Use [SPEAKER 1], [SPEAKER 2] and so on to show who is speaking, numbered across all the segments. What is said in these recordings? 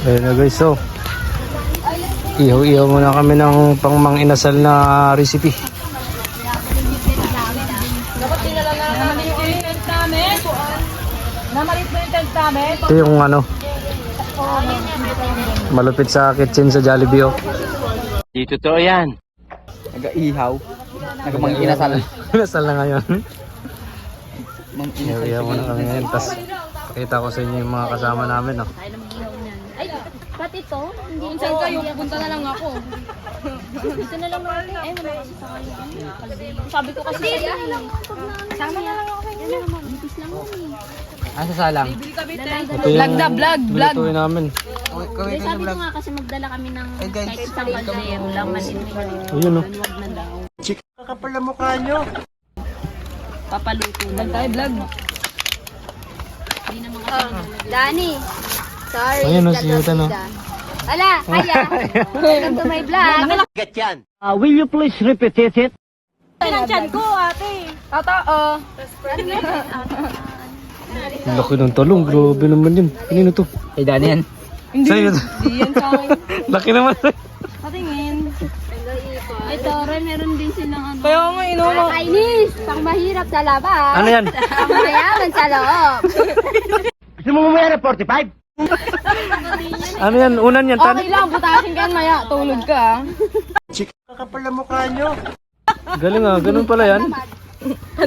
[SPEAKER 1] Ayun na guys, so ihaw-ihaw muna kami ng pangmang inasal na recipe.
[SPEAKER 2] Dapat tinala na namalit mo yung tent namin. Namalit mo yung tent namin.
[SPEAKER 1] Ito yung ano, malupit sa kitchen sa Jollibee, oh.
[SPEAKER 3] Di totoo yan.
[SPEAKER 4] Nag-ihaw. Nag-mang inasal.
[SPEAKER 1] Inasal na ngayon.
[SPEAKER 4] Mang inasal.
[SPEAKER 1] Ihaw-ihaw muna kami ngayon. Tapos pakita ko sa inyo yung mga kasama namin, oh.
[SPEAKER 5] Ay, pati to? Hindi
[SPEAKER 2] Kung saan kayo, pupunta na lang ako.
[SPEAKER 5] Dito na lang natin. Ay, wala kasi sa kayo. Sabi ko kasi sa'yo eh. Sama na lang ako kayo. Bipis lang yun eh.
[SPEAKER 4] Asa salang?
[SPEAKER 2] Bibili kami tent.
[SPEAKER 1] Ito yung
[SPEAKER 2] Vlog na vlog.
[SPEAKER 1] lutuin namin.
[SPEAKER 5] Hindi, sabi ko nga kasi magdala kami ng kahit isang kaldero lang maliit.
[SPEAKER 1] Ayun, oh.
[SPEAKER 5] Wag na daw.
[SPEAKER 3] Kakapal na mukha nyo.
[SPEAKER 5] Papaluto na.
[SPEAKER 2] Vlog tayo, vlog.
[SPEAKER 5] Hindi naman kasi Dani! Sorry,
[SPEAKER 1] Ayun, oh, si Yutan, oh.
[SPEAKER 5] Ala, kaya! Welcome to my vlog!
[SPEAKER 3] Get yan.
[SPEAKER 4] Will you please repeat it?
[SPEAKER 2] Ang tiyan ko, ate. Totoo.
[SPEAKER 1] Ang laki ng talong, grabe naman yun. Kanino to?
[SPEAKER 4] Kay Dani yan.
[SPEAKER 2] Hindi.
[SPEAKER 1] Sa'yo.
[SPEAKER 2] Hindi yan sa akin.
[SPEAKER 1] Laki naman.
[SPEAKER 2] Patingin.
[SPEAKER 5] Ito, rin meron din silang ano.
[SPEAKER 2] Kaya nga, inumo.
[SPEAKER 5] Kainis! Pang mahirap sa labas.
[SPEAKER 1] Ano yan?
[SPEAKER 5] Pang mayaman sa loob.
[SPEAKER 4] Gusto mo mamaya na 45?
[SPEAKER 1] Ano yan? Unan yan, tan?
[SPEAKER 2] Okay lang, butasin ka maya. Tulog ka.
[SPEAKER 3] Kakapal na mukha nyo.
[SPEAKER 1] Galing, ah. Ganun pala yan.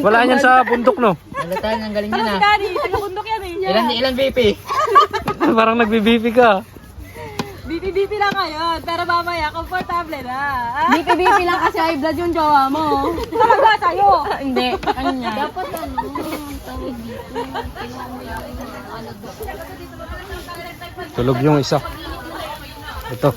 [SPEAKER 1] Wala yan sa bundok, no?
[SPEAKER 4] Halatan, ang galing niya na.
[SPEAKER 2] Daddy, taga-bundok yan eh.
[SPEAKER 4] Ilan BP?
[SPEAKER 1] Parang nagbibipi ka.
[SPEAKER 2] BP lang ngayon, pero mamaya, komportable na. BP lang kasi high blood yung jowa mo. Talaga sa'yo. Hindi, kanya.
[SPEAKER 5] Dapat ano, tawag dito. Kinuha mo yung ano doon.
[SPEAKER 1] Tulog yung isa. Ito.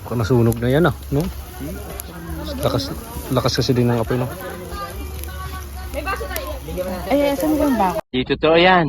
[SPEAKER 1] Kung nasunog na yan, ah, no? Lakas kasi din ng apoy, no?
[SPEAKER 2] Ay, saan ba yung bako?
[SPEAKER 3] Di totoo yan.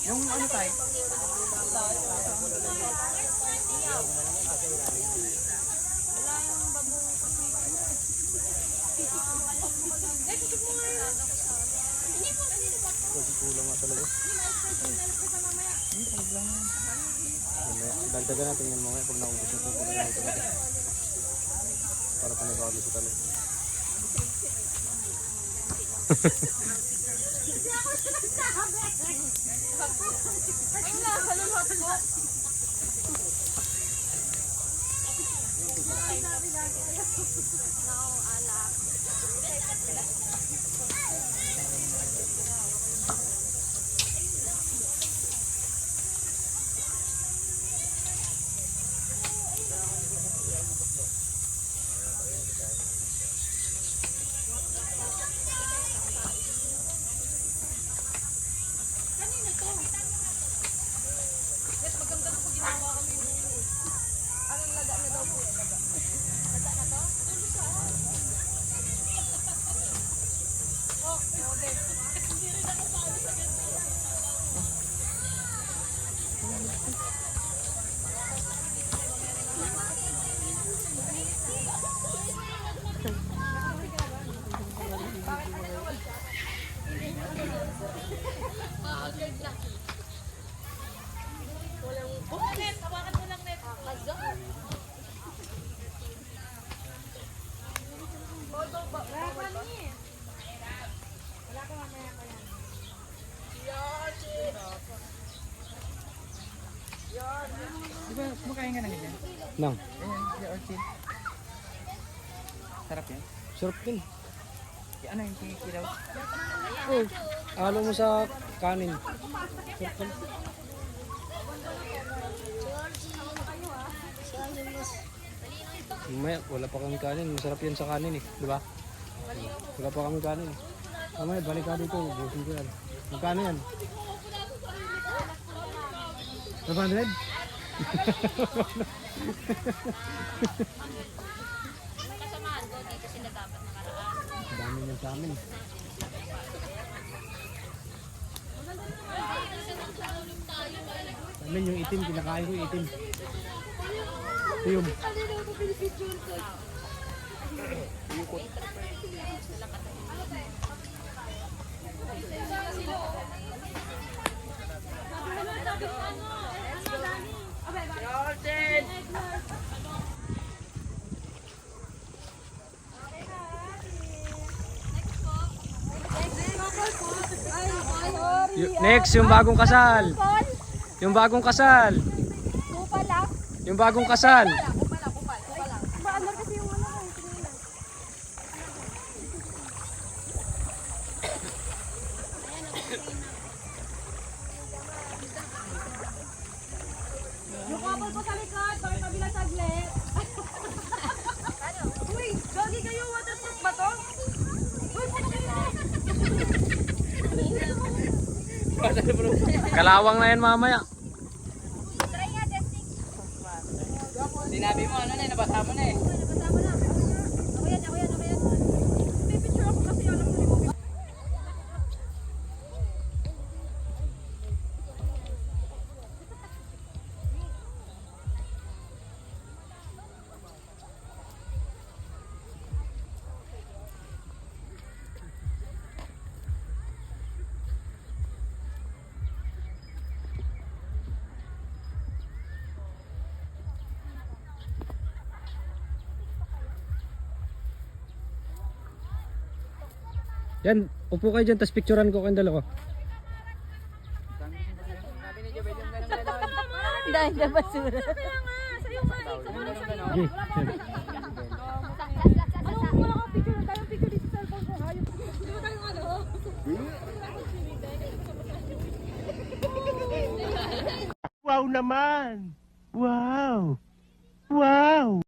[SPEAKER 4] Yung ano tayo?
[SPEAKER 1] Dagdagan natin yan mga pag naubos na ito. Para panibawag sa talo.
[SPEAKER 4] Di ba kumakain ka na ganyan?
[SPEAKER 1] Nang,
[SPEAKER 4] Ayan, yung orchid. Sarap yan.
[SPEAKER 1] sarap din.
[SPEAKER 4] Ano yung kinikilaw?
[SPEAKER 1] Oh, halo mo sa kanin. Sarap din. Mamaya, wala pa kami kanin. Masarap yan sa kanin eh. Di ba? Wala pa kami kanin. Mamaya, balik ka dito. Busin ko yan. Magkano yan? 500?
[SPEAKER 5] Kasamahan ko, dito sila dapat nakaraan.
[SPEAKER 1] Dami yan sa amin. Amin yung itim, kinakain ko yung itim. Ito yung. Next, yung bagong kasal. Yung bagong kasal. Yung bagong kasal.
[SPEAKER 2] Yung couple ko sa likod, bakit kabila saglit? Uy, jogi kayo, waterproof ba to? Uy,
[SPEAKER 1] Kalawang na yan mamaya.
[SPEAKER 4] Sinabi mo, ano na, nabasa mo na eh.
[SPEAKER 2] Ako yan. May picture ako kasi alam ko ni Bobby.
[SPEAKER 1] Yan, upo kayo dyan, tapos picturean ko kayong dalawa.
[SPEAKER 2] Dahil na basura.
[SPEAKER 1] Okay.
[SPEAKER 2] Wala kang picture. Tayong picture dito sa cellphone ko. Hayop. Di ba tayong ano?
[SPEAKER 3] Wow naman! Wow! Wow!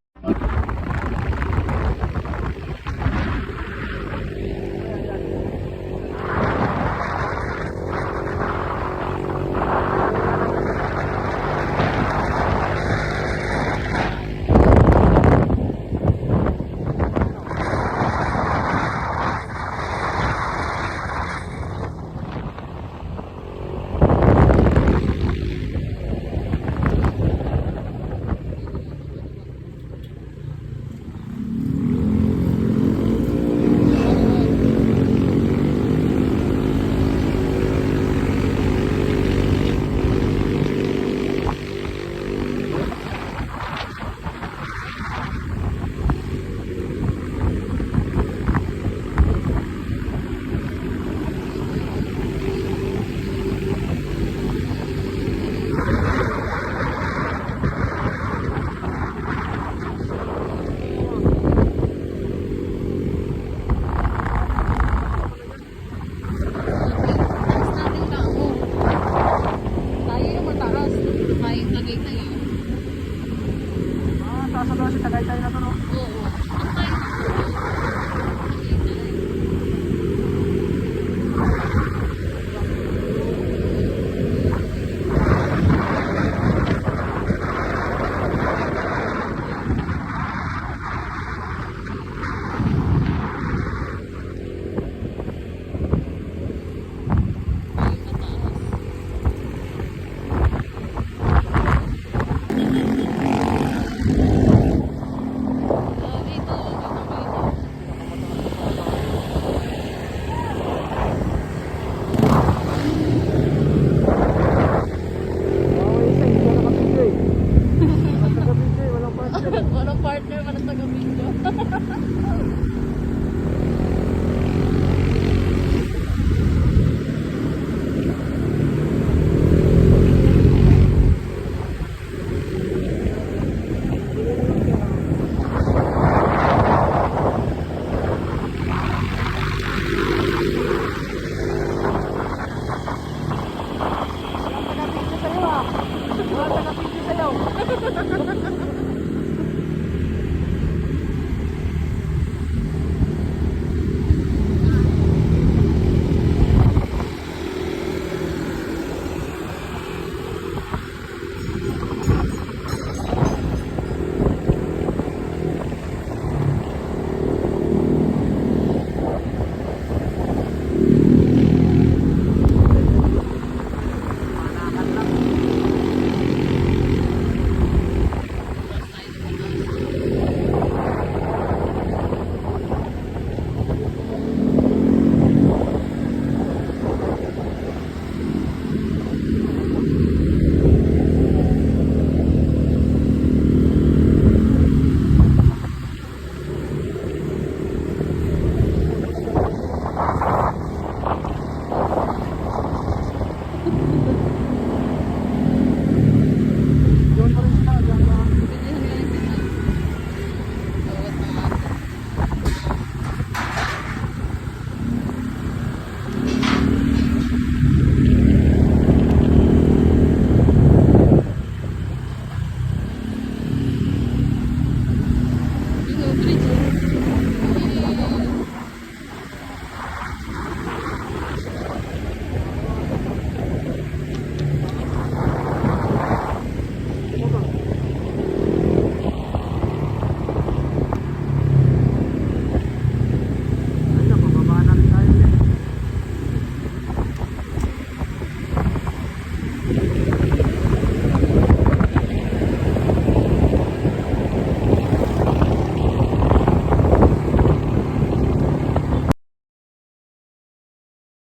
[SPEAKER 2] Walang partner ka na taga-video.